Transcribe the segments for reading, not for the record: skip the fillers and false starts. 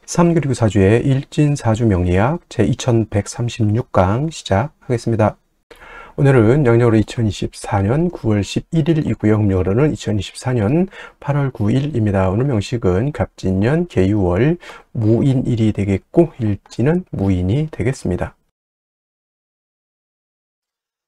3그리고 4주의 일진사주 명리학 제2136강 시작하겠습니다. 오늘은 양력으로 2024년 9월 11일이고요. 음력으로는 2024년 8월 9일입니다. 오늘 명식은 갑진년 계유월 무인일이 되겠고 일진은 무인이 되겠습니다.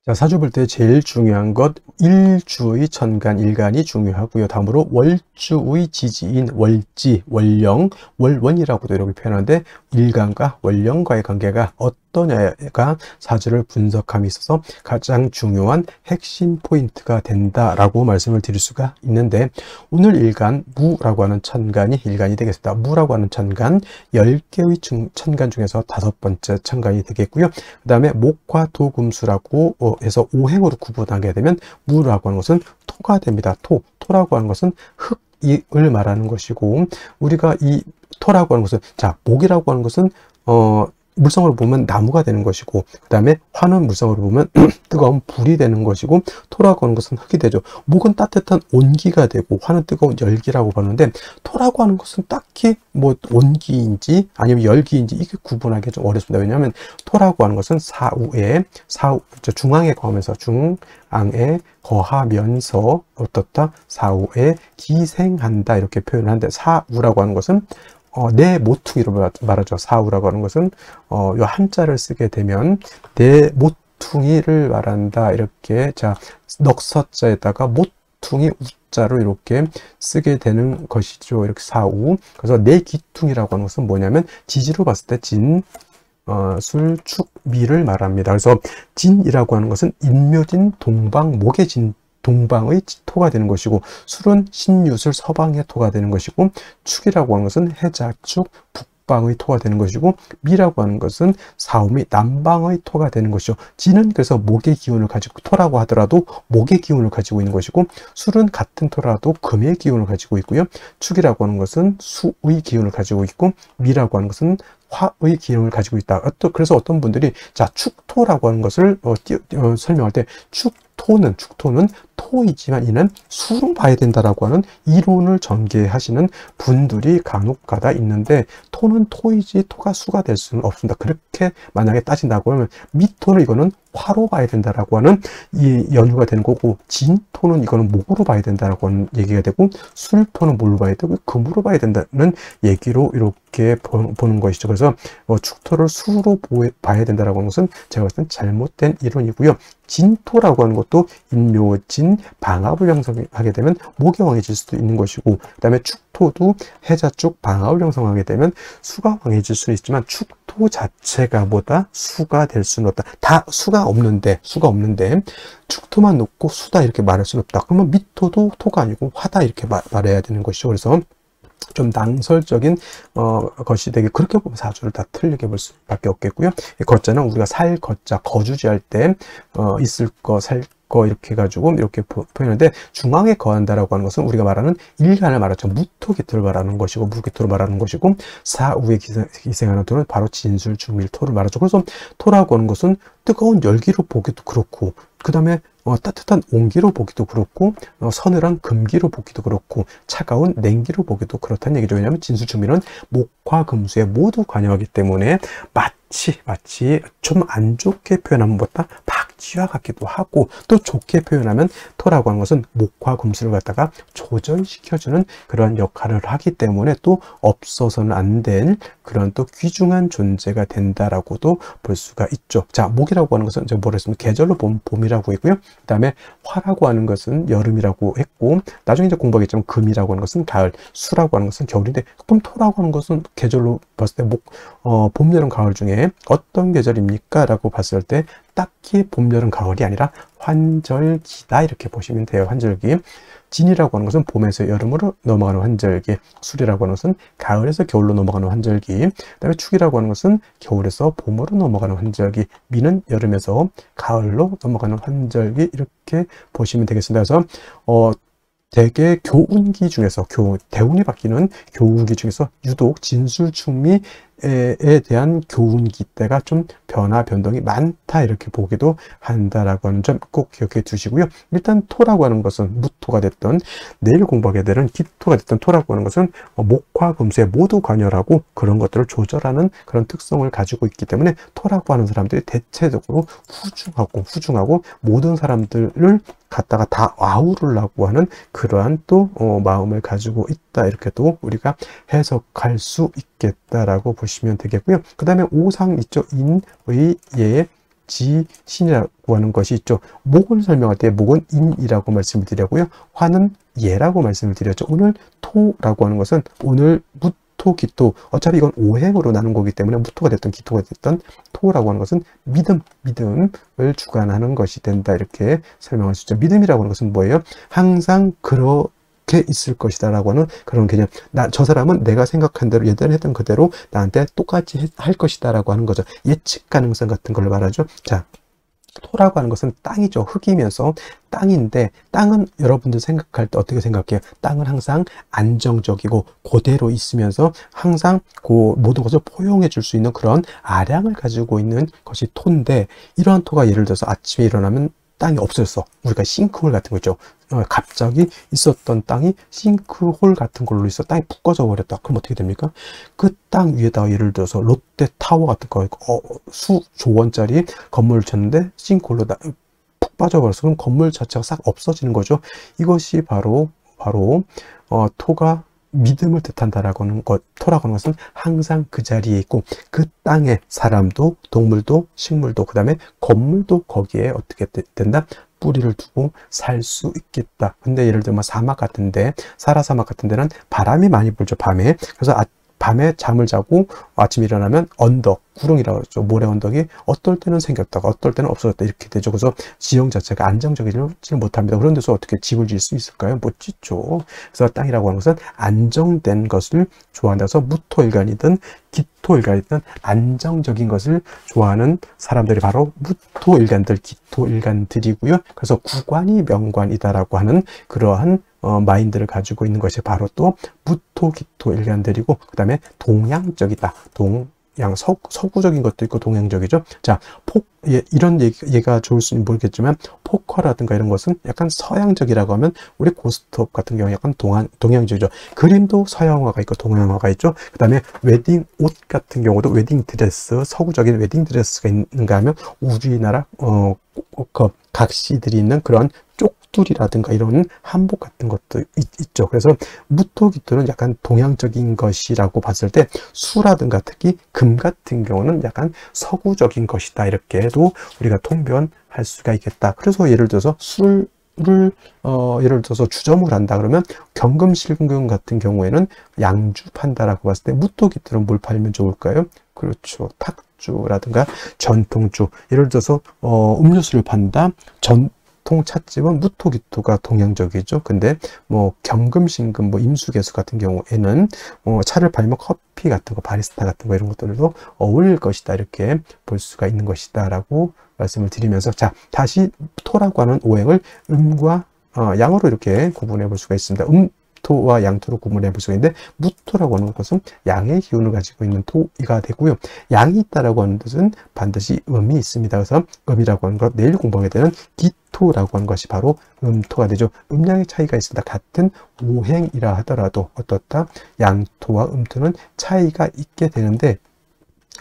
자, 사주 볼 때 제일 중요한 것 일주의 천간, 일간이 중요하고요. 다음으로 월주의 지지인 월지, 월령, 월원이라고도 이렇게 표현하는데 일간과 월령과의 관계가 어떠냐가 사주를 분석함에 있어서 가장 중요한 핵심 포인트가 된다라고 말씀을 드릴 수가 있는데, 오늘 일간 무라고 하는 천간이 일간이 되겠습니다. 무라고 하는 천간 10개의 천간 중에서 5번째 천간이 되겠고요. 그 다음에 목화 토금수라고 해서 오행으로 구분하게 되면 무라고 하는 것은 토가 됩니다. 토라고 하는 것은 흙을 말하는 것이고, 우리가 이 토라고 하는 것은, 자, 목이라고 하는 것은 물성으로 보면 나무가 되는 것이고, 그 다음에 화는 물성으로 보면 뜨거운 불이 되는 것이고, 토라고 하는 것은 흙이 되죠. 목은 따뜻한 온기가 되고, 화는 뜨거운 열기라고 보는데, 토라고 하는 것은 딱히 뭐 온기인지 아니면 열기인지 이게 구분하기 좀 어렵습니다. 왜냐하면 토라고 하는 것은 중앙에 거하면서, 중앙에 거하면서 어떻다? 사후에 기생한다, 이렇게 표현하는데, 사우라고 하는 것은 내 모퉁이로 말하죠. 사우라고 하는 것은 요 한자를 쓰게 되면 내 모퉁이를 말한다, 이렇게. 자, 넉서자에다가 모퉁이 우자로 이렇게 쓰게 되는 것이죠. 이렇게 사우. 그래서 내 기퉁이라고 하는 것은 뭐냐면 지지로 봤을 때 진, 술, 축, 미를 말합니다. 그래서 진이라고 하는 것은 인묘진, 동방, 목의 진, 동방의 토가 되는 것이고, 술은 신유술, 서방의 토가 되는 것이고, 축이라고 하는 것은 해자축, 북방의 토가 되는 것이고, 미라고 하는 것은 사오미, 남방의 토가 되는 것이죠. 진은 그래서 목의 기운을 가지고, 토라고 하더라도 목의 기운을 가지고 있는 것이고, 술은 같은 토라도 금의 기운을 가지고 있고요. 축이라고 하는 것은 수의 기운을 가지고 있고, 미라고 하는 것은 화의 기운을 가지고 있다. 그래서 어떤 분들이, 자, 축토라고 하는 것을 설명할 때 축토는 토이지만 이는 수로 봐야 된다라고 하는 이론을 전개하시는 분들이 간혹가다 있는데, 토는 토이지 토가 수가 될 수는 없습니다. 그렇게 만약에 따진다고 하면 미토는 이거는 화로 봐야 된다라고 하는 이 연유가 되는 거고, 진토는 이거는 목으로 봐야 된다라고 하는 얘기가 되고, 술토는 뭘로 봐야 되고 금으로 봐야 된다는 얘기로 이렇게 보는 것이죠. 그래서 축토를 수로 봐야 된다라고 하는 것은 제가 봤을 땐 잘못된 이론이고요. 진토라고 하는 것도 인묘진, 방압을 형성하게 되면 목이 왕해질 수도 있는 것이고, 그 다음에 축토도 해자축, 방압을 형성하게 되면 수가 왕해질 수는 있지만, 축토 자체가 보다 수가 될 수는 없다. 다 수가 없는데 축토만 놓고 수다 이렇게 말할 수는 없다. 그러면 미토도 토가 아니고 화다 이렇게 말해야 되는 것이죠. 그래서 좀 낭설적인 것이 되게, 그렇게 보면 사주를 다 틀리게 볼 수밖에 없겠고요. 거자는 우리가 살 거자, 거주지할 때 있을 거, 살 거 이렇게 해가지고 이렇게 표현하는데, 중앙에 거한다라고 하는 것은 우리가 말하는 일간을 말하죠. 무토기토를 말하는 것이고, 무기토를 말하는 것이고, 사우에 기생하는 토는 바로 진술, 중밀토를 말하죠. 그래서 토라고 하는 것은 뜨거운 열기로 보기도 그렇고, 그 다음에 따뜻한 온기로 보기도 그렇고, 서늘한 금기로 보기도 그렇고, 차가운 냉기로 보기도 그렇다는 얘기죠. 왜냐하면 진술중밀은 목화 금수에 모두 관여하기 때문에 마치 좀 안 좋게 표현하면 뭐다? 박쥐와 같기도 하고, 또 좋게 표현하면 토라고 하는 것은 목화 금수를 갖다가 조절시켜주는 그런 역할을 하기 때문에 또 없어서는 안 될 그런 또 귀중한 존재가 된다라고도 볼 수가 있죠. 자, 목이라고 하는 것은 제가 뭐라 했습니까? 계절로 보면 봄이라고 했고요. 그 다음에 화라고 하는 것은 여름이라고 했고, 나중에 이제 공부하겠지만 금이라고 하는 것은 가을, 수라고 하는 것은 겨울인데, 그럼 토라고 하는 것은 계절로 봤을 때 봄, 여름, 가을 중에 어떤 계절입니까? 라고 봤을 때 딱히 봄, 여름, 가을이 아니라 환절기다, 이렇게 보시면 돼요. 환절기. 진이라고 하는 것은 봄에서 여름으로 넘어가는 환절기, 술이라고 하는 것은 가을에서 겨울로 넘어가는 환절기, 그 다음에 축이라고 하는 것은 겨울에서 봄으로 넘어가는 환절기, 미는 여름에서 가을로 넘어가는 환절기, 이렇게 보시면 되겠습니다. 그래서 대개 교운기 중에서 대운이 바뀌는 교운기 중에서 유독 진술, 충미, 대한 교훈 기대가 좀 변화 변동이 많다 이렇게 보기도 한다라고 하는 점 꼭 기억해 두시고요. 일단 토라고 하는 것은 무토가 됐던 내일 공부하게 되는 기토가 됐던 토라고 하는 것은 목화 금수에 모두 관여하고 그런 것들을 조절하는 그런 특성을 가지고 있기 때문에 토라고 하는 사람들이 대체적으로 후중하고 모든 사람들을 갖다가 다 아우르려고 하는 그러한 또 마음을 가지고 있다 이렇게 또 우리가 해석할 수 있겠다라고 보시면 되겠고요. 그 다음에 오상 있죠. 인의 예 지 신이라고 하는 것이 있죠. 목을 설명할 때 목은 인이라고 말씀을 드렸고요. 화는 예라고 말씀을 드렸죠. 오늘 토라고 하는 것은 오늘 무토 기토, 어차피 이건 오행으로 나눈 거기 때문에 무토가 됐던 기토가 됐던 토라고 하는 것은 믿음을 주관하는 것이 된다 이렇게 설명할 수 있죠. 믿음이라고 하는 것은 뭐예요? 항상 그렇게 있을 것이다 라고 하는 그런 개념. 저 사람은 내가 생각한 대로 예전에 했던 그대로 나한테 똑같이 할 것이다 라고 하는 거죠. 예측 가능성 같은 걸 말하죠. 자, 토라고 하는 것은 땅이죠. 흙이면서 땅인데, 땅은 여러분들 생각할 때 어떻게 생각해요? 땅은 항상 안정적이고 그대로 있으면서 항상 그 모든 것을 포용해 줄 수 있는 그런 아량을 가지고 있는 것이 토인데, 이러한 토가 예를 들어서 아침에 일어나면 땅이 없어졌어. 우리가 싱크홀 같은 거 있죠. 갑자기 있었던 땅이 싱크홀 같은 걸로 있어 땅이 푹 꺼져 버렸다. 그럼 어떻게 됩니까? 그 땅 위에다가 예를 들어서 롯데타워 같은 거 수조 원짜리 건물을 쳤는데 싱크홀로 푹 빠져버려서 그럼 건물 자체가 싹 없어지는 거죠. 이것이 바로 토가 믿음을 뜻한다라고 하는 것, 토라고 하는 것은 항상 그 자리에 있고 그 땅에 사람도 동물도 식물도 그 다음에 건물도 거기에 어떻게 된다? 뿌리를 두고 살 수 있겠다. 근데 예를 들면 사막 같은데, 사라사막 같은 데는 바람이 많이 불죠, 밤에. 그래서 밤에 잠을 자고 아침에 일어나면 언덕, 구릉이라고 하죠. 모래 언덕이 어떨 때는 생겼다가 어떨 때는 없어졌다 이렇게 되죠. 그래서 지형 자체가 안정적이지 못합니다. 그런 데서 어떻게 집을 지을 수 있을까요? 못 짓죠. 그래서 땅이라고 하는 것은 안정된 것을 좋아한다서 무토일간이든 기토일간이든 안정적인 것을 좋아하는 사람들이 바로 무토일간들, 기토일간들이고요. 그래서 구관이 명관이다라고 하는 그러한 마인드를 가지고 있는 것이 바로 또 무토, 기토 일간들이고, 그 다음에 동양적이다. 서구적인 것도 있고 동양적이죠. 자, 이런 얘기가 좋을 수는 모르겠지만 포커라든가 이런 것은 약간 서양적이라고 하면 우리 고스톱 같은 경우 약간 동양적이죠. 그림도 서양화가 있고 동양화가 있죠. 그 다음에 웨딩 옷 같은 경우도 웨딩 드레스, 서구적인 웨딩 드레스가 있는가 하면 우리나라 각시들이 있는 그런 쪽두리라든가 이런 한복 같은 것도 있죠. 그래서 무토기토는 약간 동양적인 것이라고 봤을 때 수라든가 특히 금 같은 경우는 약간 서구적인 것이다 이렇게도 우리가 통변할 수가 있겠다. 그래서 예를 들어서 술을 예를 들어서 주점을 한다 그러면 경금실금 같은 경우에는 양주 판다라고 봤을 때 무토기토는 뭘 팔면 좋을까요? 그렇죠. 탁주라든가 전통주. 예를 들어서 음료수를 판다. 전통 찻집은 무토기토가 동양적이죠. 근데 뭐 경금신금, 임수개수 같은 경우에는 차를 팔면 커피 같은 거, 바리스타 같은 거 이런 것들도 어울릴 것이다 이렇게 볼 수가 있는 것이다라고 말씀을 드리면서, 자, 다시 토라고 하는 오행을 음과 양으로 이렇게 구분해 볼 수가 있습니다. 토와 양토로 구분해 볼 수가 있는데, 무토라고 하는 것은 양의 기운을 가지고 있는 토가 되고요. 양이 있다라고 하는 뜻은 반드시 음이 있습니다. 그래서 음이라고 하는 것, 내일 공부하게 되는 기토라고 하는 것이 바로 음토가 되죠. 음양의 차이가 있습니다. 같은 오행이라 하더라도 어떻다? 양토와 음토는 차이가 있게 되는데,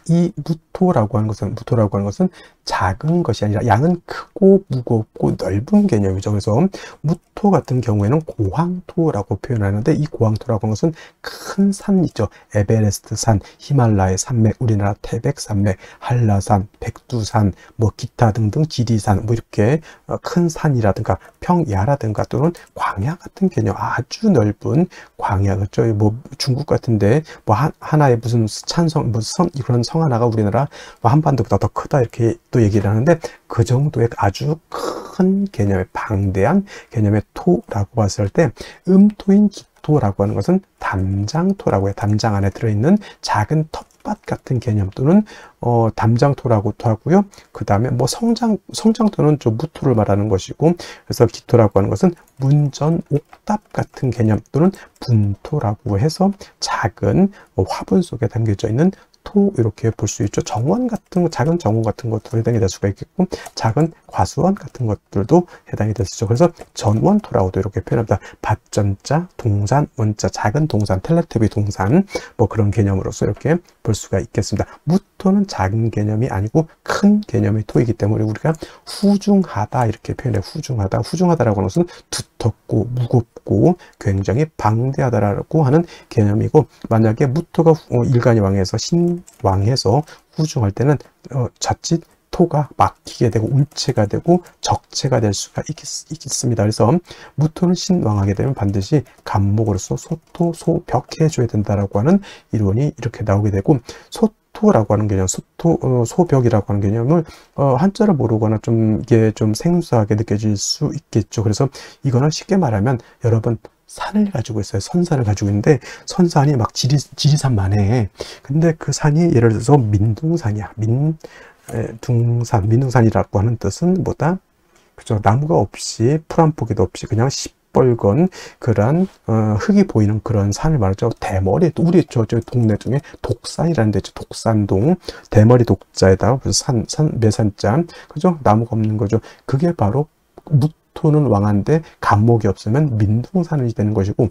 이 무토라고 하는 것은 작은 것이 아니라 양은 크고 무겁고 넓은 개념이죠. 그래서 무토 같은 경우에는 고황토라고 표현하는데, 이 고황토라고 하는 것은 큰 산 있죠. 에베레스트 산, 히말라야 산맥, 우리나라 태백산맥, 한라산, 백두산, 뭐 기타 등등 지리산, 뭐 이렇게 큰 산이라든가 평야라든가 또는 광야 같은 개념, 아주 넓은 광야, 그렇죠. 뭐 중국 같은데 뭐 하나의 무슨 찬성, 무슨 그런 성 하나가 우리나라 한반도보다 더 크다 이렇게 또 얘기를 하는데, 그 정도의 아주 큰 개념의 방대한 개념의 토라고 봤을 때, 음토인 기토라고 하는 것은 담장토라고 해요. 담장 안에 들어있는 작은 텃밭 같은 개념 또는 담장토라고도 하고요. 그 다음에 뭐 성장토는 좀 무토를 말하는 것이고, 그래서 기토라고 하는 것은 문전 옥답 같은 개념 또는 분토라고 해서 작은 화분 속에 담겨져 있는 토 이렇게 볼 수 있죠. 정원 같은 거, 작은 정원 같은 것도 해당이 될 수가 있겠고, 작은 과수원 같은 것들도 해당이 될 수 있죠. 그래서 전원토라고도 이렇게 표현합니다. 밭전자, 동산, 원자, 작은 동산, 텔레토비 동산, 뭐 그런 개념으로서 이렇게 볼 수가 있겠습니다. 무토는 작은 개념이 아니고 큰 개념의 토이기 때문에 우리가 후중하다 이렇게 표현해. 후중하다. 후중하다라고 하는 것은 두텁고 무겁고 굉장히 방대하다라고 하는 개념이고, 만약에 무토가 일간이 왕해서 신왕해서 후중할 때는 자칫 토가 막히게 되고 운체가 되고 적체가 될 수가 있습니다. 그래서 무토는 신왕하게 되면 반드시 간목으로서 소토, 소벽 해줘야 된다라고 하는 이론이 이렇게 나오게 되고, 소토라고 하는 개념, 소벽이라고 하는 개념을 한자를 모르거나 좀 이게 좀 생소하게 느껴질 수 있겠죠. 그래서 이거는 쉽게 말하면 여러분 산을 가지고 있어요. 선산을 가지고 있는데 선산이 막 지리산만해. 근데 그 산이 예를 들어서 민둥산이야. 민둥산이라고 하는 뜻은 뭐다? 그죠? 나무가 없이 풀 한 포기도 없이 그냥 시뻘건 그런 흙이 보이는 그런 산을 말하죠. 대머리, 우리 저 동네 중에 독산이라는 데 있죠. 독산동, 대머리 독자에다가 매산자, 그죠? 나무가 없는 거죠. 그게 바로 무토는 왕한데 간목이 없으면 민둥산이 되는 것이고,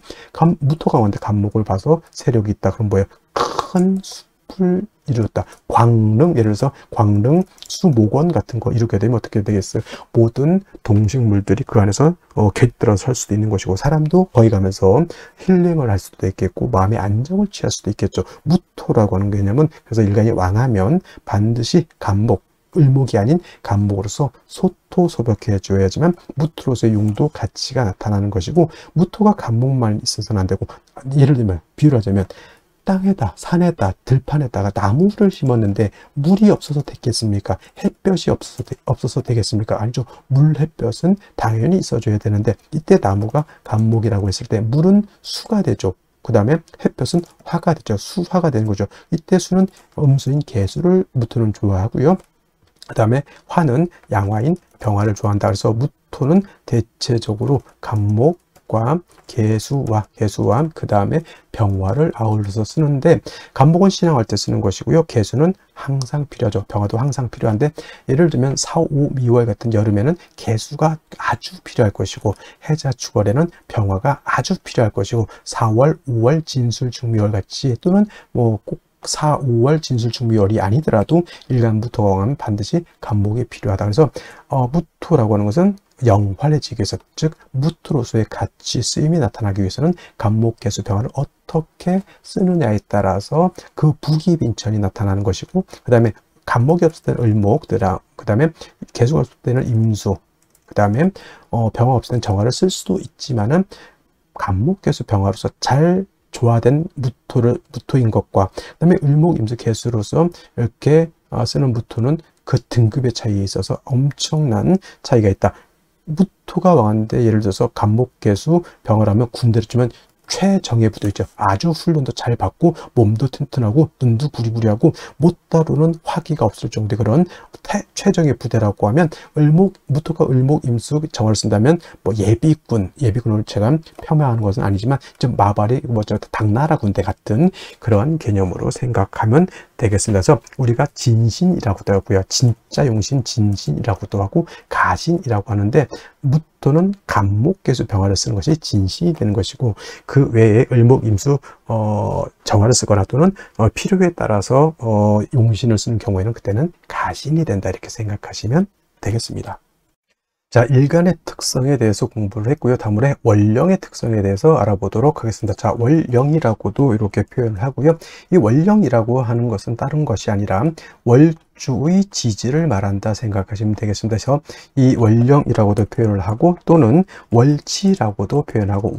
무토가 왕한데 간목을 봐서 세력이 있다. 그럼 뭐예요? 큰 숲을 이루었다. 광릉, 예를 들어서 광릉 수목원 같은 거 이렇게 되면 어떻게 되겠어요? 모든 동식물들이 그 안에서 깃들어 설 수도 있는 것이고, 사람도 거기 가면서 힐링을 할 수도 있겠고 마음의 안정을 취할 수도 있겠죠. 무토라고 하는 개념은, 그래서 일간이 왕하면 반드시 간목, 을목이 아닌 간목으로서 소토, 소벽해 줘야지만 무토로서의 용도, 가치가 나타나는 것이고, 무토가 간목만 있어서는 안 되고, 예를 들면 비유를 하자면 땅에다, 산에다, 들판에다가 나무를 심었는데 물이 없어서 됐겠습니까? 햇볕이 없어서 되겠습니까? 아니죠. 물, 햇볕은 당연히 있어줘야 되는데, 이때 나무가 간목이라고 했을 때 물은 수가 되죠. 그 다음에 햇볕은 화가 되죠. 수화가 되는 거죠. 이때 수는 음수인 개수를 무토는 좋아하고요. 그 다음에 화는 양화인 병화를 좋아한다. 그래서 무토는 대체적으로 간목과 개수와 그 다음에 병화를 아울러서 쓰는데, 간목은 신앙할 때 쓰는 것이고요. 개수는 항상 필요하죠. 병화도 항상 필요한데, 예를 들면 4, 5, 미월 같은 여름에는 개수가 아주 필요할 것이고, 해자 축월에는 병화가 아주 필요할 것이고, 4월, 5월 진술 중미월 같이, 또는 뭐 꼭 4, 5월 진술중미월이 아니더라도 일간 무토가 왕하면 반드시 간목이 필요하다. 그래서 무토라고 하는 것은 영활해지기 위해서, 즉 무토로서의 가치 쓰임이 나타나기 위해서는 간목, 개수, 병화를 어떻게 쓰느냐에 따라서 그 부기빈천이 나타나는 것이고, 그 다음에 간목이 없을 때는 을목, 그 다음에 개수가 없을 때는 임수, 그 다음에 병화 없을 때는 정화를 쓸 수도 있지만은 간목, 개수, 병화로서 잘 조화된 무토인 것과, 그 다음에 을목, 임수, 개수로서 이렇게 쓰는 무토는 그 등급의 차이에 있어서 엄청난 차이가 있다. 무토가 왕한데 예를 들어서 간목, 개수, 병화라면 군대를 주면 최정예 부대 있죠. 아주 훈련도 잘 받고 몸도 튼튼하고 눈도 부리부리하고 못 다루는 화기가 없을 정도의 그런 최정예 부대라고 하면, 무토가 을목, 임수, 정화를 쓴다면 뭐 예비군을 제가 폄하하는 것은 아니지만 좀 마발이 당나라 군대 같은 그런 개념으로 생각하면 되겠습니다. 그래서 우리가 진신이라고도 하고요, 진짜 용신, 진신이라고도 하고 가신이라고 하는데, 무토는 간목, 개수, 병화를 쓰는 것이 진신이 되는 것이고, 그 외에 을목, 임수, 정화를 쓰거나 또는 필요에 따라서 용신을 쓰는 경우에는 그때는 가신이 된다, 이렇게 생각하시면 되겠습니다. 자, 일간의 특성에 대해서 공부를 했고요. 다음에 월령의 특성에 대해서 알아보도록 하겠습니다. 자, 월령이라고도 이렇게 표현을 하고요. 이 월령이라고 하는 것은 다른 것이 아니라 월주의 지지를 말한다 생각하시면 되겠습니다. 그래서 이 월령이라고도 표현을 하고, 또는 월지라고도 표현하고,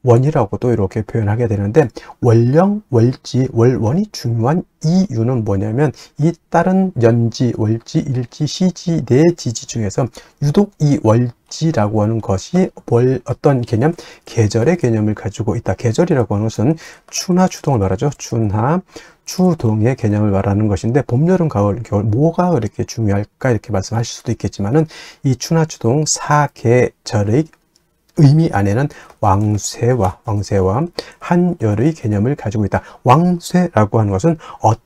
원이라고도 이렇게 표현하게 되는데, 월령, 월지, 월원이 중요한 이유는 뭐냐면, 이 다른 연지, 월지, 일지, 시지, 내지지 중에서 유독 이 월지라고 하는 것이 어떤 개념? 계절의 개념을 가지고 있다. 계절이라고 하는 것은 추나 추동을 말하죠. 추나 추동의 개념을 말하는 것인데, 봄, 여름, 가을, 겨울 뭐가 그렇게 중요할까 이렇게 말씀하실 수도 있겠지만은, 이 추나 추동 4계절의 의미 안에는 왕쇠와 한열의 개념을 가지고 있다. 왕쇠라고 하는 것은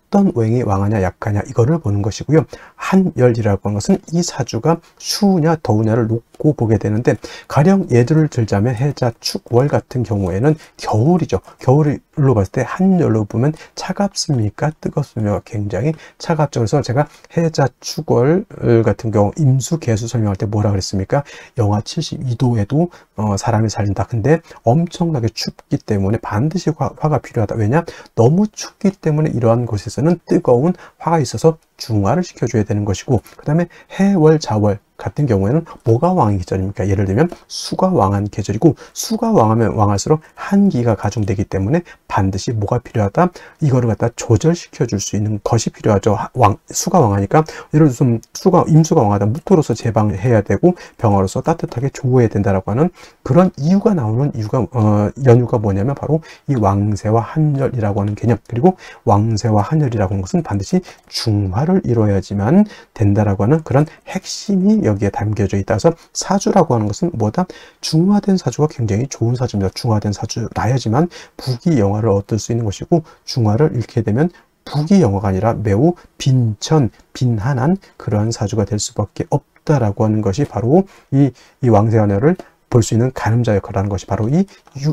어떤 오행이 왕하냐 약하냐 이거를 보는 것이고요. 한열이라고 하는 것은 이 사주가 추우냐 더우냐를 놓고 보게 되는데, 가령 예를 들자면 해자 축월 같은 경우에는 겨울이죠. 겨울로 봤을 때 한열로 보면 차갑습니까 뜨겁습니까? 굉장히 차갑죠. 그래서 제가 해자 축월 같은 경우 임수 개수 설명할 때 뭐라 그랬습니까? 영하 72도에도 사람이 살린다. 근데 엄청나게 춥기 때문에 반드시 화가 필요하다. 왜냐? 너무 춥기 때문에 이러한 곳에서는 뜨거운 화가 있어서 중화를 시켜줘야 되는 것이고, 그 다음에 해월 자월 같은 경우에는 뭐가 왕의 계절입니까? 예를 들면 수가 왕한 계절이고, 수가 왕하면 왕할수록 한기가 가중되기 때문에 반드시 뭐가 필요하다? 이거를 갖다 조절시켜 줄 수 있는 것이 필요하죠. 수가 왕하니까 예를 들어서 임수가 왕하다 무토로서 제방해야 되고 병화로서 따뜻하게 조어해야 된다라고 하는 그런 이유가 나오는 연유가 뭐냐면 바로 이 왕세와 한열이라고 하는 개념. 그리고 왕세와 한열이라고 하는 것은 반드시 중화를 이루어야지만 된다라고 하는 그런 핵심이 여기에 담겨져 있다서 사주라고 하는 것은 뭐다? 중화된 사주가 굉장히 좋은 사주입니다. 중화된 사주라야지만 부귀영화를 얻을 수 있는 것이고, 중화를 잃게 되면 부귀영화가 아니라 매우 빈천, 빈한한 그러한 사주가 될 수밖에 없다라고 하는 것이 바로 이 왕세한열을 볼 수 있는 가늠자 역할을 하는 것이 바로 이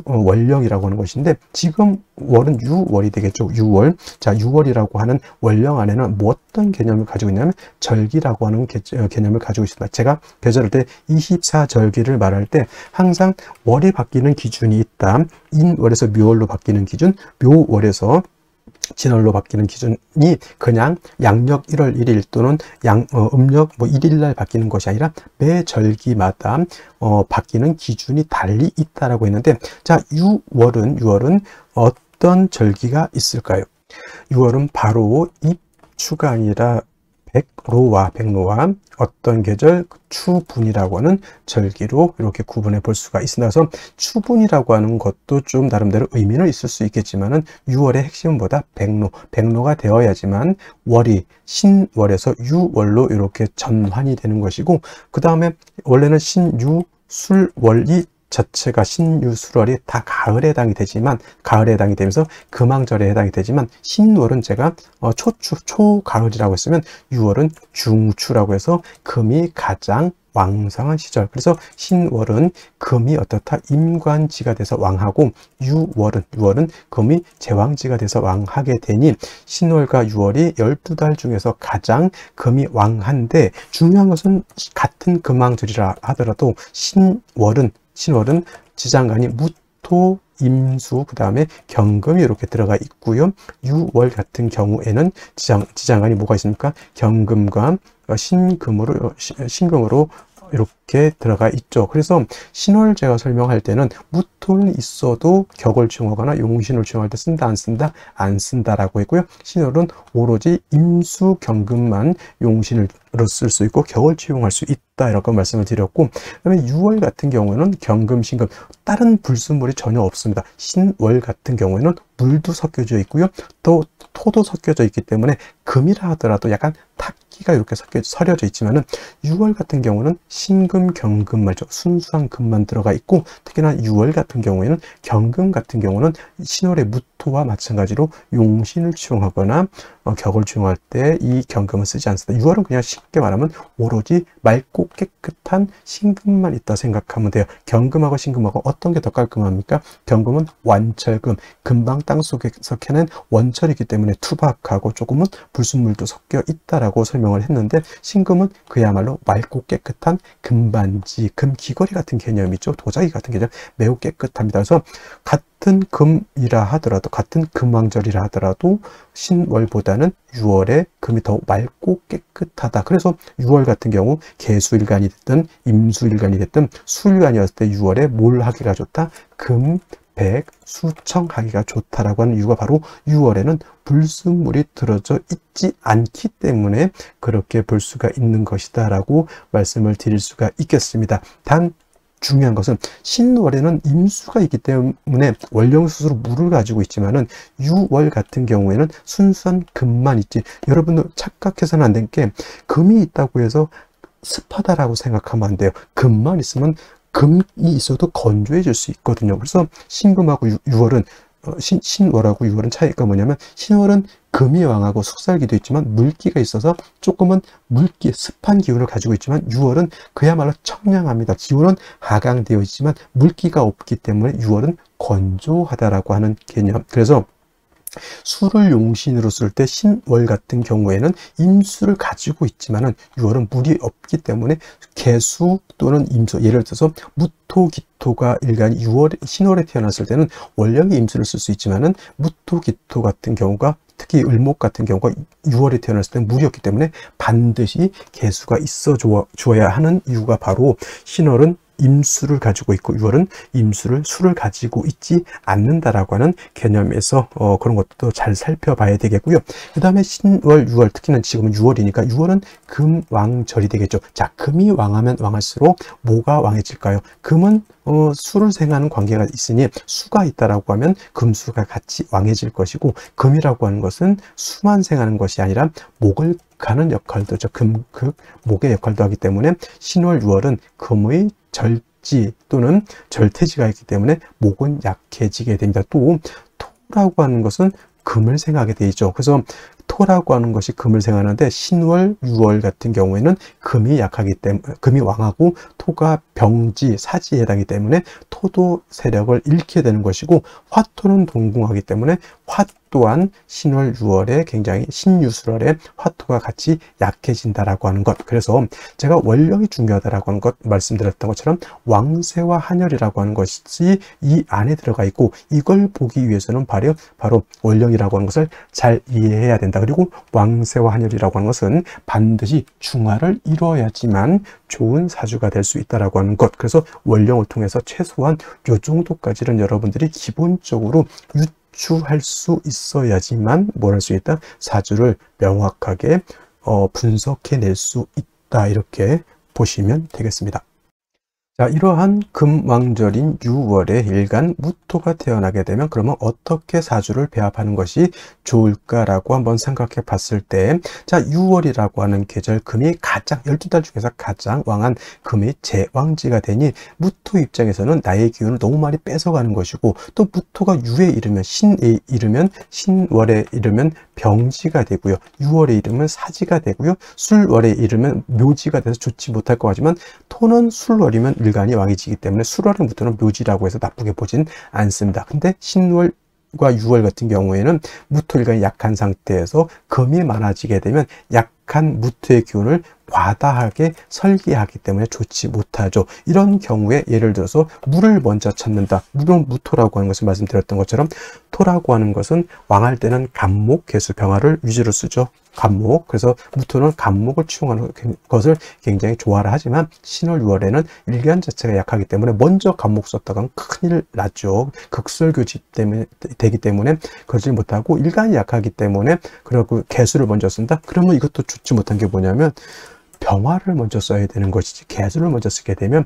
월령이라고 하는 것인데, 지금 월은 유월이 되겠죠. 유월. 자, 유월이라고 하는 월령 안에는 뭐 어떤 개념을 가지고 있냐면 절기라고 하는 개념을 가지고 있습니다. 제가 계절할 때 24절기를 말할 때 항상 월이 바뀌는 기준이 있다. 인월에서 묘월로 바뀌는 기준, 묘월에서 진월로 바뀌는 기준이 그냥 양력 1월 1일 또는 음력 1일 날 바뀌는 것이 아니라 매 절기마다 바뀌는 기준이 달리 있다라고 했는데, 자, 유월은 어떤 절기가 있을까요? 6월은 바로 입추가 아니라 백로와 어떤 계절 추분이라고 하는 절기로 이렇게 구분해 볼 수가 있습니다. 그래서 추분이라고 하는 것도 좀 나름대로 의미는 있을 수 있겠지만은 6월의 핵심은 뭐다? 백로가 되어야지만 월이 신월에서 유월로 이렇게 전환이 되는 것이고, 그 다음에 원래는 신유 술월이 자체가 신유술월이 다 가을에 해당이 되지만, 가을에 해당이 되면서 금왕절에 해당이 되지만, 신월은 제가 초가을이라고 했으면 6월은 중추라고 해서 금이 가장 왕성한 시절. 그래서 신월은 금이 어떻다? 임관지가 돼서 왕하고, 유월은 금이 제왕지가 돼서 왕하게 되니 신월과 유월이 12달 중에서 가장 금이 왕한데, 중요한 것은 같은 금왕절이라 하더라도 신월은 지장간이 무토, 임수, 그 다음에 경금이 이렇게 들어가 있고요. 유월 같은 경우에는 지장간이 뭐가 있습니까? 경금과 신금으로 이렇게 들어가 있죠. 그래서 신월 제가 설명할 때는 무토는 있어도 격을 취용하거나 용신을 취용할 때 쓴다 안 쓴다? 안 쓴다라고 했고요. 신월은 오로지 임수 경금만 용신으로 쓸 수 있고 격을 취용할 수 있다 이렇게 말씀을 드렸고, 그다음에 6월 같은 경우는 경금, 신금 다른 불순물이 전혀 없습니다. 신월 같은 경우에는 물도 섞여져 있고요. 또 토도 섞여져 있기 때문에 금이라 하더라도 약간 탁기가 이렇게 서려져 있지만은 6월 같은 경우는 신금, 경금 말죠. 순수한 금만 들어가 있고, 특히나 6월 같은 경우에는 경금 같은 경우는 신월의 무토와 마찬가지로 용신을 취용하거나 격을 취용할 때 이 경금을 쓰지 않습니다. 6월은 그냥 쉽게 말하면 오로지 맑고 깨끗한 신금만 있다 생각하면 돼요. 경금하고 신금하고 어떤 게 더 깔끔합니까? 경금은 완철금, 금방 땅속에서 캐낸 원철이기 때문에 투박하고 조금은 불순물도 섞여 있다라고 설명을 했는데, 신금은 그야말로 맑고 깨끗한 금반지, 금귀걸이 같은 개념이죠. 도자기 같은 개념, 매우 깨끗합니다. 그래서 같은 금이라 하더라도, 같은 금왕절이라 하더라도 신월보다는 6월에 금이 더 맑고 깨끗하다. 그래서 6월 같은 경우 개수일간이 됐든 임수일간이 됐든 수일간이었을 때 6월에 뭘 하기가 좋다? 금, 백, 수청하기가 좋다라고 하는 이유가 바로 6월에는 불순물이 들어져 있지 않기 때문에 그렇게 볼 수가 있는 것이다 라고 말씀을 드릴 수가 있겠습니다. 단 중요한 것은 신월에는 임수가 있기 때문에 월령수수로 물을 가지고 있지만은 6월 같은 경우에는 순수한 금만 있지. 여러분들 착각해서는 안 된 게, 금이 있다고 해서 습하다라고 생각하면 안 돼요. 금만 있으면, 금이 있어도 건조해질 수 있거든요. 그래서 신금하고 6월은 신월하고 6월은 차이가 뭐냐면, 신월은 금이 왕하고 숙살기도 있지만 물기가 있어서 조금은 물기, 습한 기운을 가지고 있지만 6월은 그야말로 청량합니다. 기온은 하강되어 있지만 물기가 없기 때문에 6월은 건조하다라고 하는 개념. 그래서 수를 용신으로 쓸 때 신월 같은 경우에는 임수를 가지고 있지만은 6월은 물이 없기 때문에 개수 또는 임수, 예를 들어서 무토, 기토가 일간이 6월, 신월에 태어났을 때는 월령의 임수를 쓸 수 있지만은 무토, 기토 같은 경우가 특히 을목 같은 경우가 6월에 태어났을 때는 물이 없기 때문에 반드시 개수가 있어 주어야 하는 이유가 바로 신월은 임수를 가지고 있고 6월은 수를 가지고 있지 않는다라고 하는 개념에서 그런 것도 잘 살펴봐야 되겠고요. 그 다음에 신월, 6월, 특히는 지금은 6월이니까 6월은 금왕절이 되겠죠. 자, 금이 왕하면 왕할수록 뭐가 왕해질까요? 금은 수를 생하는 관계가 있으니 수가 있다라고 하면 금수가 같이 왕해질 것이고, 금이라고 하는 것은 수만 생하는 것이 아니라 목을 가는 역할도, 목의 역할도 하기 때문에 신월, 6월은 금의 절지 또는 절퇴지가 있기 때문에 목은 약해지게 됩니다. 또 토라고 하는 것은 금을 생하게 되어 있죠. 그래서 토라고 하는 것이 금을 생하는데 신월, 6월 같은 경우에는 금이 약하기 때문에, 금이 왕하고 토가 병지, 사지에 해당하기 때문에 토도 세력을 잃게 되는 것이고, 화토는 동궁하기 때문에 화 또한 신월, 6월에 굉장히 신유술월에 화토가 같이 약해진다라고 하는 것. 그래서 제가 월령이 중요하다라고 하는 것 말씀드렸던 것처럼 왕세와 한열이라고 하는 것이 이 안에 들어가 있고, 이걸 보기 위해서는 바로 월령이라고 하는 것을 잘 이해해야 된다. 그리고 왕세와 한열이라고 하는 것은 반드시 중화를 이루어야지만 좋은 사주가 될 수 있다라고 하는 것. 그래서 월령을 통해서 최소한 이 정도까지는 여러분들이 기본적으로 유추할 수 있어야지만 뭘 할 수 있다? 사주를 명확하게 분석해낼 수 있다. 이렇게 보시면 되겠습니다. 자, 이러한 금왕절인 6월에 일간 무토가 태어나게 되면 그러면 어떻게 사주를 배합하는 것이 좋을까라고 한번 생각해 봤을 때, 자, 6월이라고 하는 계절 금이 가장 12달 중에서 가장 왕한 금이 제왕지가 되니 무토 입장에서는 나의 기운을 너무 많이 뺏어가는 것이고, 또 무토가 유에 이르면 신에 이르면 신월에 이르면 병지가 되고요. 6월에 이르면 사지가 되고요. 술월에 이르면 묘지가 돼서 좋지 못할 것 같지만, 토는 술월이면 일간이 왕이지기 때문에 술월은 무토는 묘지라고 해서 나쁘게 보진 않습니다. 근데 신월과 6월 같은 경우에는 무토 일간이 약한 상태에서 금이 많아지게 되면 약한 무토의 기운을 과다하게 설계하기 때문에 좋지 못하죠. 이런 경우에 예를 들어서 물을 먼저 찾는다. 물은 무토라고 하는 것을 말씀드렸던 것처럼 토라고 하는 것은 왕할 때는 간목, 개수, 병화를 위주로 쓰죠. 간목. 그래서 무토는 간목을 치용하는 것을 굉장히 좋아라 하지만 신월, 6월에는 일간 자체가 약하기 때문에 먼저 간목 썼다가는 큰일 났죠. 극설교지 때문에 되기 때문에 그러지 못하고, 일간이 약하기 때문에 그리고 개수를 먼저 쓴다. 그러면 이것도 좋지 못한 게 뭐냐면 병화를 먼저 써야 되는 것이지 개수를 먼저 쓰게 되면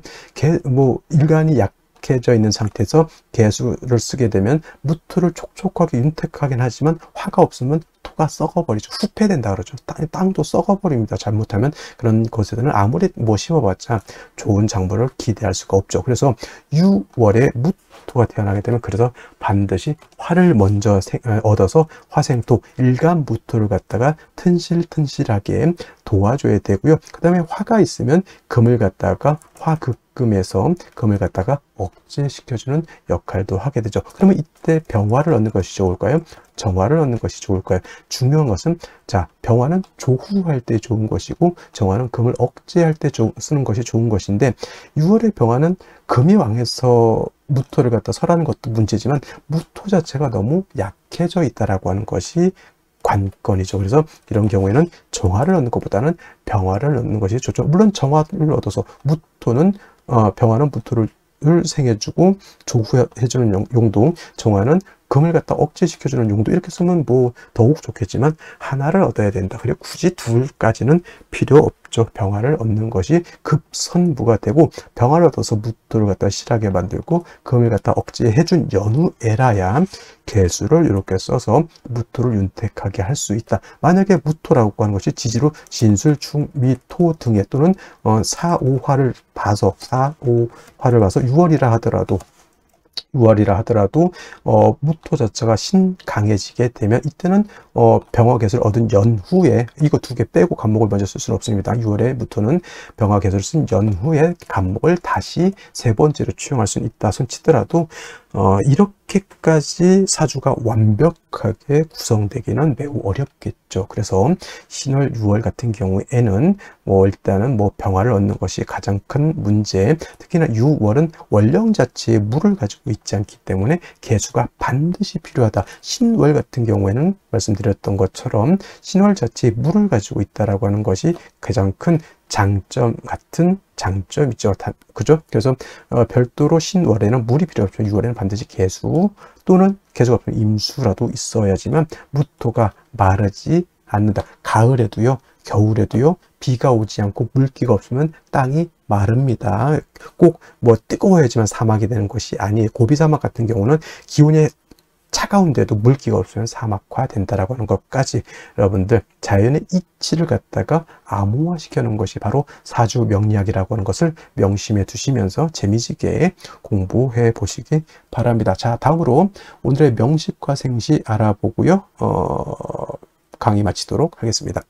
일간이 약해져 있는 상태에서 개수를 쓰게 되면 무토를 촉촉하게 윤택하긴 하지만 화가 없으면 토가 썩어버리죠. 후패된다 그러죠. 땅도 썩어버립니다. 잘못하면. 그런 곳에서는 아무리 심어봤자 좋은 작물을 기대할 수가 없죠. 그래서 6월에 무토가 태어나게 되면 그래서 반드시 화를 먼저 얻어서 화생토, 일간 무토를 갖다가 튼실튼실하게 도와줘야 되고요. 그 다음에 화가 있으면 금을 갖다가 화극금에서 금을 갖다가 억제시켜주는 역할도 하게 되죠. 그러면 이때 병화를 얻는 것이 좋을까요? 정화를 얻는 것이 좋을까요? 중요한 것은, 자, 병화는 조후할 때 좋은 것이고 정화는 금을 억제할 때 쓰는 것이 좋은 것인데, 6월의 병화는 금이 왕해서 무토를 갖다 설하는 것도 문제지만 무토 자체가 너무 약해져 있다라고 하는 것이 관건이죠. 그래서 이런 경우에는 정화를 얻는 것보다는 병화를 얻는 것이 좋죠. 물론 정화를 얻어서 병화는 무토를 생해주고 조후해주는 용도, 정화는 금을 갖다 억제시켜주는 용도, 이렇게 쓰면 더욱 좋겠지만 하나를 얻어야 된다. 그리고 굳이 둘까지는 필요 없죠. 병화를 얻는 것이 급선무가 되고, 병화를 얻어서 무토를 갖다 실하게 만들고 금을 갖다 억제해준 연후에라야 개수를 이렇게 써서 무토를 윤택하게 할 수 있다. 만약에 무토라고 하는 것이 지지로 진술, 충, 미, 토 등에 또는 4, 5화를 봐서 6월이라 하더라도 6월이라 하더라도 무토 자체가 신강해지게 되면 이때는 병화개수를 얻은 연후에 이거 두 개 빼고 간목을 먼저 쓸 수는 없습니다. 6월에 무토는 병화개수를 쓴 연후에 간목을 다시 세 번째로 취용할 수는 있다 손치더라도 이렇게까지 사주가 완벽하게 구성되기는 매우 어렵겠죠. 그래서 신월 6월 같은 경우에는 일단은 병화를 얻는 것이 가장 큰 문제. 특히나 6월은 원령 자체에 물을 가지고 있지 않기 때문에 개수가 반드시 필요하다. 신월 같은 경우에는 말씀드렸던 것처럼 신월 자체에 물을 가지고 있다라고 하는 것이 가장 큰 장점 같은 장점이죠. 그죠? 그래서 별도로 신월에는 물이 필요 없죠. 6월에는 반드시 개수 또는 개수가 없으면 임수라도 있어야지만 무토가 마르지 않는다. 가을에도요, 겨울에도요, 비가 오지 않고 물기가 없으면 땅이 마릅니다. 꼭 뜨거워야지만 사막이 되는 것이 아니에요. 고비사막 같은 경우는 기온이 차가운데도 물기가 없으면 사막화 된다라고 하는 것까지 여러분들 자연의 이치를 갖다가 암호화시켜 놓은 것이 바로 사주 명리학이라고 하는 것을 명심해 두시면서 재미지게 공부해 보시기 바랍니다. 자, 다음으로 오늘의 명식과 생시 알아보고요. 강의 마치도록 하겠습니다.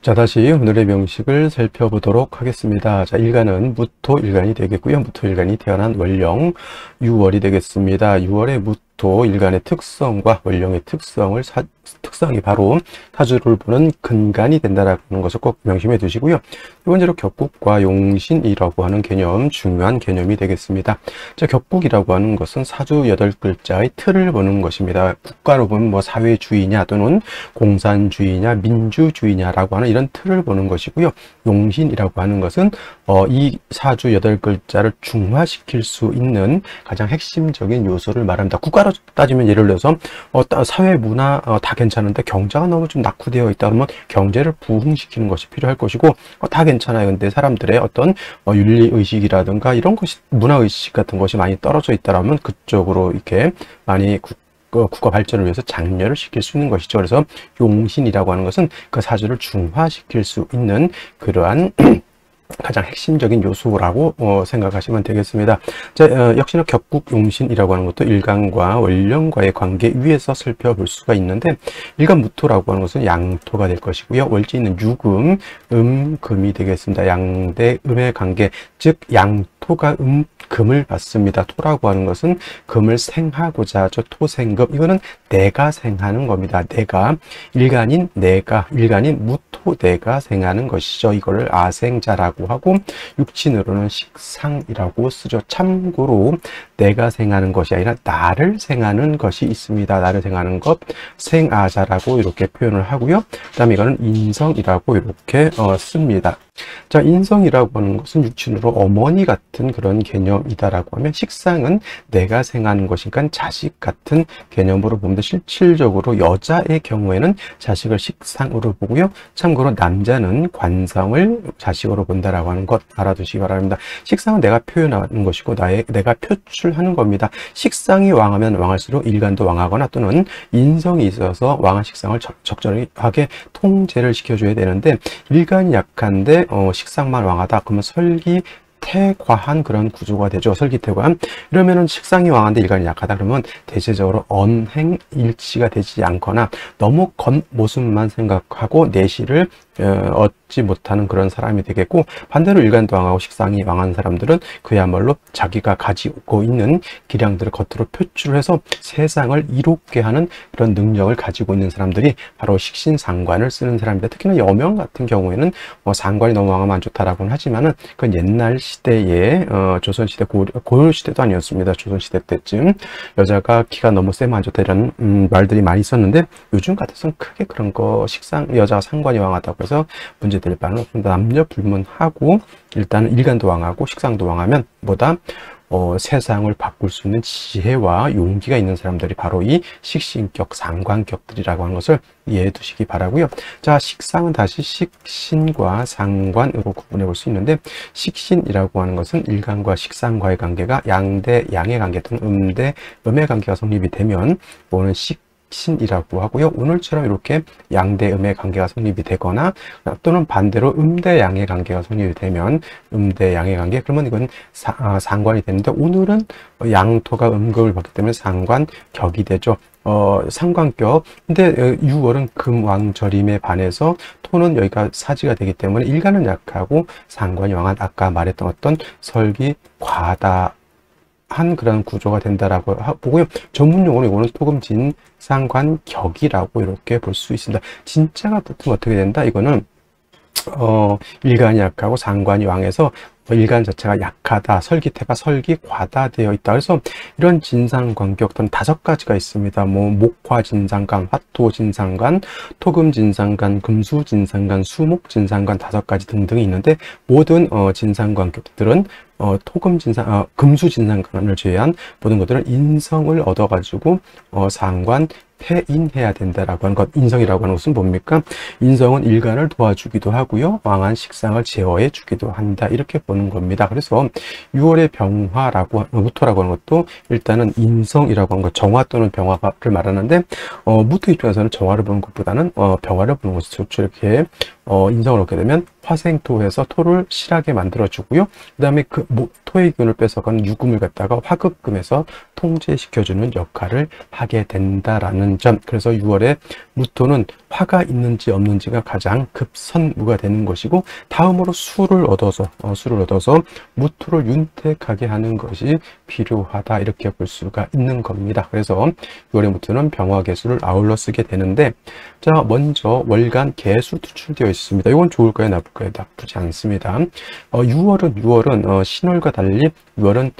자, 다시 오늘의 명식을 살펴보도록 하겠습니다. 자, 일간은 무토 일간이 되겠고요. 무토 일간이 태어난 월령 6월이 되겠습니다. 6월의 무토 일간의 특성과 월령의 특성이 바로 사주를 보는 근간이 된다는 것을 꼭 명심해 두시고요. 두 번째로 격국과 용신이라고 하는 개념, 중요한 개념이 되겠습니다. 자, 격국이라고 하는 것은 사주 8글자의 틀을 보는 것입니다. 국가로 보면 사회주의냐 또는 공산주의냐 민주주의냐라고 하는 이런 틀을 보는 것이고요. 용신이라고 하는 것은 이 사주 8글자를 중화시킬 수 있는 가장 핵심적인 요소를 말합니다. 국가로 따지면 예를 들어서 사회 문화 다 괜찮은데 경제가 너무 좀 낙후되어 있다 그러면 경제를 부흥시키는 것이 필요할 것이고 다 괜찮아요. 근데 사람들의 어떤 윤리의식이라든가 이런 것이 문화의식 같은 것이 많이 떨어져 있다라면 그쪽으로 이렇게 많이 국가 발전을 위해서 장려를 시킬 수 있는 것이죠. 그래서 용신이라고 하는 것은 그 사주를 중화시킬 수 있는 그러한 가장 핵심적인 요소라고 생각하시면 되겠습니다. 자, 역시나 격국용신이라고 하는 것도 일간과 월령과의 관계 위에서 살펴볼 수가 있는데 일간무토라고 하는 것은 양토가 될 것이고요. 월지는 유금, 금이 되겠습니다. 양대 음의 관계, 즉 양토가 금을 받습니다. 토라고 하는 것은 금을 생하고자 하죠. 토생금. 이거는 내가 생하는 겁니다. 일간인 무토 내가 생하는 것이죠. 이거를 아생자라고 하고 육친으로는 식상이라고 쓰죠. 참고로 내가 생하는 것이 아니라 나를 생하는 것이 있습니다. 나를 생하는 것 생아자라고 이렇게 표현을 하고요. 그 다음에 이거는 인성이라고 이렇게 씁니다. 자, 인성이라고 하는 것은 육친으로 어머니 같은 그런 개념이다라고 하면 식상은 내가 생하는 것이니까 자식 같은 개념으로 보면 실질적으로 여자의 경우에는 자식을 식상으로 보고요. 참고로 남자는 관성을 자식으로 본다라고 하는 것 알아두시기 바랍니다. 식상은 내가 표현하는 것이고 내가 표출하는 겁니다. 식상이 왕하면 왕할수록 일간도 왕하거나 또는 인성이 있어서 왕한 식상을 적절하게 통제를 시켜줘야 되는데 일간이 약한데 식상만 왕하다 그러면 설기태과한 그런 구조가 되죠. 설기태과한. 이러면은 식상이 왕한데 일간이 약하다 그러면 대체적으로 언행일치가 되지 않거나 너무 겉모습만 생각하고 내실을 얻지 못하는 그런 사람이 되겠고, 반대로 일간도 왕하고 식상이 왕한 사람들은 그야말로 자기가 가지고 있는 기량들을 겉으로 표출해서 세상을 이롭게 하는 그런 능력을 가지고 있는 사람들이 바로 식신상관을 쓰는 사람입니다. 특히나 여명 같은 경우에는 상관이 너무 왕하면 안 좋다라고는 하지만은 그건 옛날 시대에 조선시대 고려시대도 아니었습니다. 조선시대 때쯤 여자가 기가 너무 세면 안 좋다 이런 말들이 많이 있었는데 요즘 같아서는 크게 그런 거 여자가 상관이 왕하다고 해서 문제될 바는 없습니다. 남녀 불문하고 일단은 일간도 왕하고 식상도 왕하면 보다 세상을 바꿀 수 있는 지혜와 용기가 있는 사람들이 바로 이 식신격, 상관격들이라고 하는 것을 이해해 두시기 바라고요. 자, 식상은 다시 식신과 상관으로 구분해 볼 수 있는데, 식신이라고 하는 것은 일간과 식상과의 관계가 양대 양의 관계 또는 음대 음의 관계가 성립이 되면 오는 백신이라고 하고요. 오늘처럼 이렇게 양대음의 관계가 성립이 되거나 또는 반대로 음대양의 관계가 성립이 되면 음대양의 관계, 그러면 이건 상관이 되는데, 오늘은 양토가 음극을 받기 때문에 상관격이 되죠. 상관격. 근데 6월은 금왕절임에 반해서 토는 여기가 사지가 되기 때문에 일간은 약하고 상관이 왕한, 아까 말했던 어떤 설기 과다 한 그런 구조가 된다라고 보고요. 전문 용어로 이거는 토금진 상관격이라고 이렇게 볼 수 있습니다. 진짜가 붙으면 어떻게 된다? 이거는 일간이 약하고 상관이 왕해서 일간 자체가 약하다, 설기태가 설기과다 되어 있다. 그래서 이런 진상관격들은 5가지가 있습니다. 뭐 목화진상관, 화토진상관, 토금진상관, 금수진상관, 수목진상관 5가지 등등이 있는데, 모든 진상관격들은 금수진상관을 제외한 모든 것들은 인성을 얻어가지고 상관 폐인해야 된다라고 하는 것. 인성이라고 하는 것은 뭡니까? 인성은 일간을 도와주기도 하고요, 왕한 식상을 제어해 주기도 한다, 이렇게 보는 겁니다. 그래서 6월의 병화라고, 무토라고 하는 것도 일단은 인성이라고 하는 것, 정화 또는 병화를 말하는데, 무토 입장에서는 정화를 보는 것보다는 병화를 보는 것이 좋죠. 이렇게 인성을 얻게 되면 화생토해서 토를 실하게 만들어 주고요. 그 다음에 그 토의 기운을 뺏어가는 유금을 갖다가 화급금에서 통제시켜주는 역할을 하게 된다라는 점. 그래서 6월에 무토는 화가 있는지 없는지가 가장 급선무가 되는 것이고, 다음으로 수를 얻어서 무토를 윤택하게 하는 것이 필요하다, 이렇게 볼 수가 있는 겁니다. 그래서 6월의 무토는 병화 개수를 아울러 쓰게 되는데, 자, 먼저 월간 개수 투출되어 있습니다. 이건 좋을까요, 나쁠까요? 나쁘지 않습니다. 6월은 신월과 달리 6월은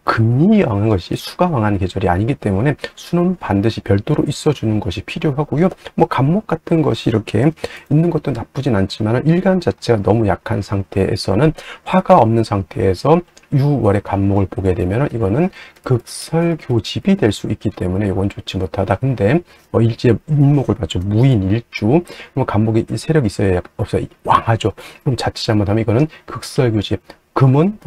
금이 왕한 것이 수가 왕한 계절이 아니기 때문에 수는 반드시 별도로 있어주는 것이 필요하고요. 뭐 간목 같은 것이 이렇게 있는 것도 나쁘진 않지만, 일간 자체가 너무 약한 상태에서는, 화가 없는 상태에서 6월의 간목을 보게 되면 이거는 극설교집이 될 수 있기 때문에 이건 좋지 못하다. 근데 일지에 인목을 봤죠. 무인 일주. 그럼 간목이 세력이 있어야 없어야 왕하죠. 그럼 자칫 잘못하면 이거는 극설교집. 금은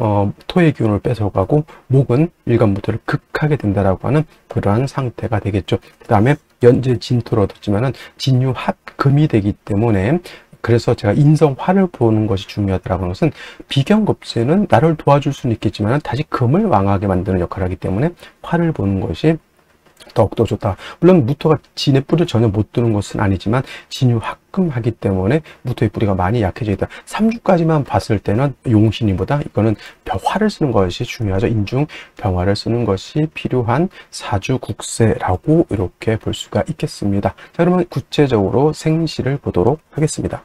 토의 기운을 뺏어가고, 목은 일간무토를 극하게 된다라고 하는 그러한 상태가 되겠죠. 그 다음에 연재 진토를 얻었지만은 진유합금이 되기 때문에, 그래서 제가 인성화를 보는 것이 중요하다고 하는 것은, 비견겁재는 나를 도와줄 수는 있겠지만 다시 금을 왕하게 만드는 역할을 하기 때문에 화를 보는 것이 더욱더 좋다. 물론 무토가 진의 뿌리를 전혀 못 두는 것은 아니지만 진유합금하기 때문에 무토의 뿌리가 많이 약해져 있다. 3주까지만 봤을 때는 용신이보다 이거는 화를 쓰는 것이 중요하죠. 인중 병화를 쓰는 것이 필요한 사주국세라고 이렇게 볼 수가 있겠습니다. 자, 그러면 구체적으로 생시를 보도록 하겠습니다.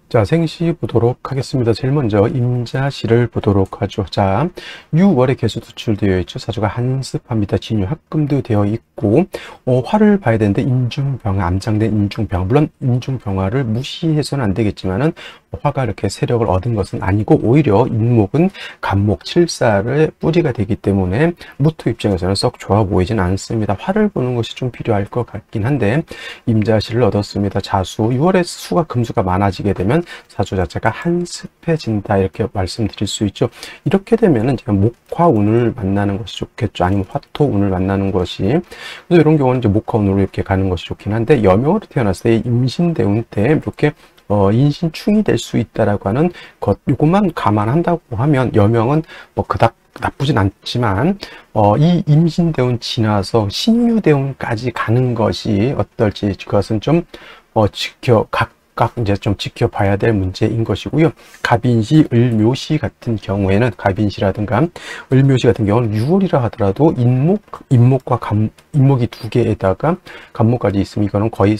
자, 생시 보도록 하겠습니다. 제일 먼저 임자시를 보도록 하죠. 자, 6월에 개수 투출되어 있죠. 사주가 한습합니다. 진유합금도 되어 있고, 화를 봐야 되는데 인중병화, 암장된 인중병화. 물론 인중병화를 무시해서는 안 되겠지만은 화가 이렇게 세력을 얻은 것은 아니고, 오히려 인목은 간목 칠살의 뿌리가 되기 때문에 무토 입장에서는 썩 좋아 보이진 않습니다. 화를 보는 것이 좀 필요할 것 같긴 한데, 임자시를 얻었습니다. 자수, 6월에 수가 금수가 많아지게 되면 사주 자체가 한습해진다, 이렇게 말씀드릴 수 있죠. 이렇게 되면은 제가 목화운을 만나는 것이 좋겠죠. 아니면 화토운을 만나는 것이. 그래서 이런 경우는 이제 목화운으로 이렇게 가는 것이 좋긴 한데, 여명으로 태어났을 때 임신대운 때 이렇게 인신충이 될 수 있다라고 하는 것, 요것만 감안한다고 하면 여명은 뭐 그닥 나쁘진 않지만, 이 임신대운 지나서 신유대운까지 가는 것이 어떨지, 그것은 좀 각각 이제 좀 지켜봐야 될 문제인 것이고요. 갑인시, 을묘시 같은 경우에는, 갑인시라든가 을묘시 같은 경우는 6월이라 하더라도 인목과 인목이 2개에다가 간목까지 있으면 이거는 거의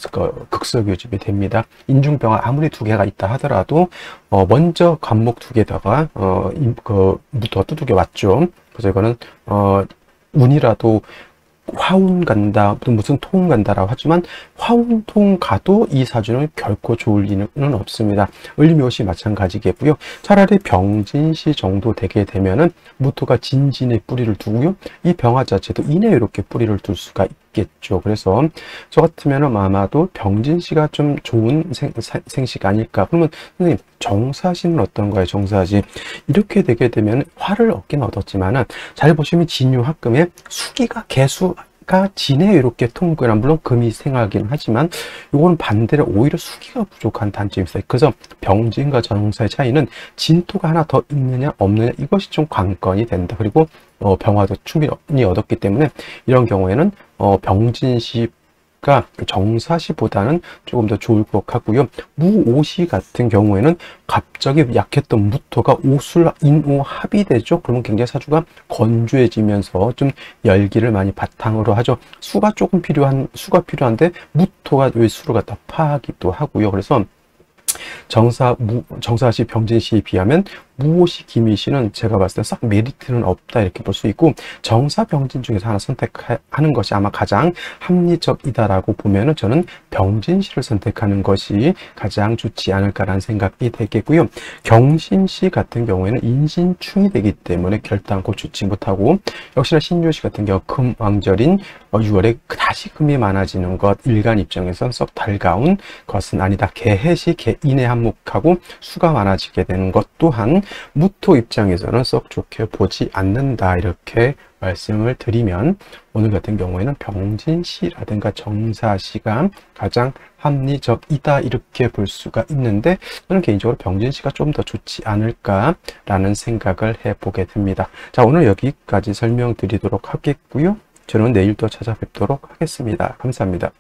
극설교집이 됩니다. 인중병화 아무리 2개가 있다 하더라도 먼저 간목 2개에다가 무토가 두둑겨 왔죠. 그래서 이거는 운이라도 화운 간다, 무슨 토운 간다라고 하지만, 화운, 토운 가도 이 사주는 결코 좋을 일은 없습니다. 을묘시 마찬가지겠고요. 차라리 병진시 정도 되게 되면은 무토가 진진의 뿌리를 두고요, 이 병화 자체도 인에 이렇게 뿌리를 둘 수가 있겠죠. 그래서 저 같으면 아마도 병진시가 좀 좋은 생시가 아닐까. 그러면 선생님, 정사시는 어떤가요? 정사시 이렇게 되게 되면 화를 얻긴 얻었지만은, 잘 보시면 진유합금에 수기가 개수 해가 지내 이렇게 통근한, 물론 금이 생하긴 하지만 이거는 반대로 오히려 수기가 부족한 단점이 있어요. 그래서 병진과 정사의 차이는 진토가 하나 더 있느냐 없느냐, 이것이 좀 관건이 된다. 그리고 병화도 충분히 얻었기 때문에 이런 경우에는 병진시가 정사시보다는 조금 더 좋을 것 같고요. 무오시 같은 경우에는 갑자기 약했던 무토가 오술 인오 합이 되죠. 그러면 굉장히 사주가 건조해지면서 좀 열기를 많이 바탕으로 하죠. 수가 필요한데 무토가 왜 수를 갖다 파하기도 하고요. 그래서 정사시 병진시에 비하면 무오시 기미시는 제가 봤을 때 싹 메리트는 없다, 이렇게 볼 수 있고, 정사 병진 중에서 하나 선택하는 것이 아마 가장 합리적이다라고 보면은 저는 병진시를 선택하는 것이 가장 좋지 않을까라는 생각이 되겠고요. 경신시 같은 경우에는 인신충이 되기 때문에 결단코 좋지 못하고, 역시나 신유시 같은 경우 금왕절인 6월에 다시 금이 많아지는 것, 일간 입장에선 썩 달가운 것은 아니다. 개해시 개인의 한몫하고 수가 많아지게 되는 것 또한 무토 입장에서는 썩 좋게 보지 않는다, 이렇게 말씀을 드리면, 오늘 같은 경우에는 병진시라든가 정사시가 가장 합리적이다, 이렇게 볼 수가 있는데, 저는 개인적으로 병진시가 좀 더 좋지 않을까라는 생각을 해보게 됩니다. 자, 오늘 여기까지 설명드리도록 하겠고요. 저는 내일 또 찾아뵙도록 하겠습니다. 감사합니다.